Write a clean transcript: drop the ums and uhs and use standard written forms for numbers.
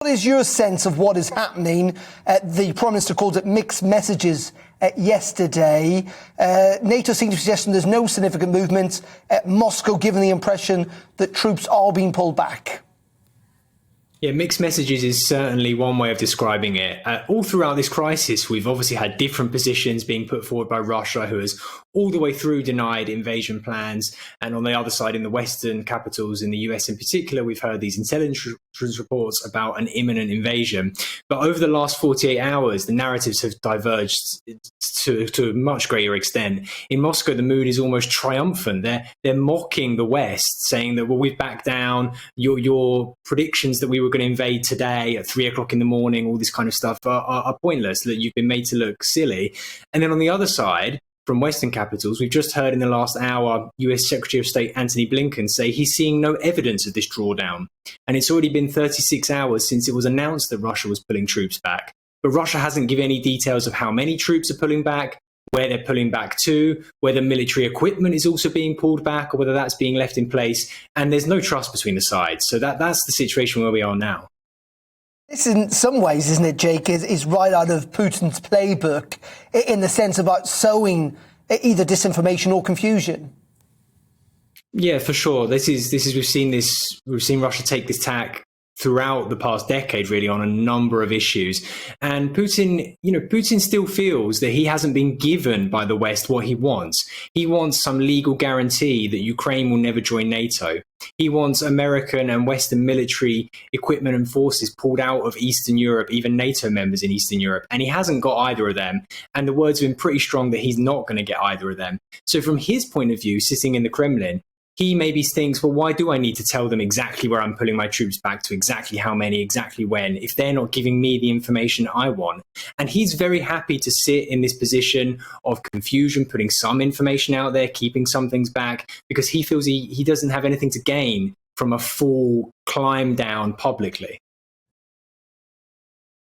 What is your sense of what is happening? The Prime Minister called it mixed messages yesterday. NATO seems to be suggesting there's no significant movement. Moscow given the impression that troops are being pulled back. Yeah, mixed messages is certainly one way of describing it. All throughout this crisis, we've obviously had different positions being put forward by Russia, who has all the way through denied invasion plans. And on the other side, in the Western capitals, in the US in particular, we've heard these intelligence reports about an imminent invasion. But over the last 48 hours, the narratives have diverged to a much greater extent. In Moscow, the mood is almost triumphant. They're mocking the West, saying that, well, we've backed down. Your predictions that we were going to invade today at 3 o'clock in the morning, all this kind of stuff are pointless, that you've been made to look silly. And then on the other side, from Western capitals, we've just heard in the last hour US Secretary of State Antony Blinken say he's seeing no evidence of this drawdown. And it's already been 36 hours since it was announced that Russia was pulling troops back. But Russia hasn't given any details of how many troops are pulling back, where they're pulling back to, whether military equipment is also being pulled back, or whether that's being left in place. And there's no trust between the sides. So that's the situation where we are now. This, in some ways, isn't it, Jake, is right out of Putin's playbook in the sense about sowing either disinformation or confusion. Yeah, for sure. We've seen Russia take this tack throughout the past decade, really, on a number of issues. And Putin still feels that he hasn't been given by the West what he wants. He wants some legal guarantee that Ukraine will never join NATO. He wants American and Western military equipment and forces pulled out of Eastern Europe, even NATO members in Eastern Europe. And he hasn't got either of them. And the words have been pretty strong that he's not going to get either of them. So from his point of view, sitting in the Kremlin, he maybe thinks, well, why do I need to tell them exactly where I'm pulling my troops back to, exactly how many, exactly when, if they're not giving me the information I want? And he's very happy to sit in this position of confusion, putting some information out there, keeping some things back, because he feels he doesn't have anything to gain from a full climb down publicly.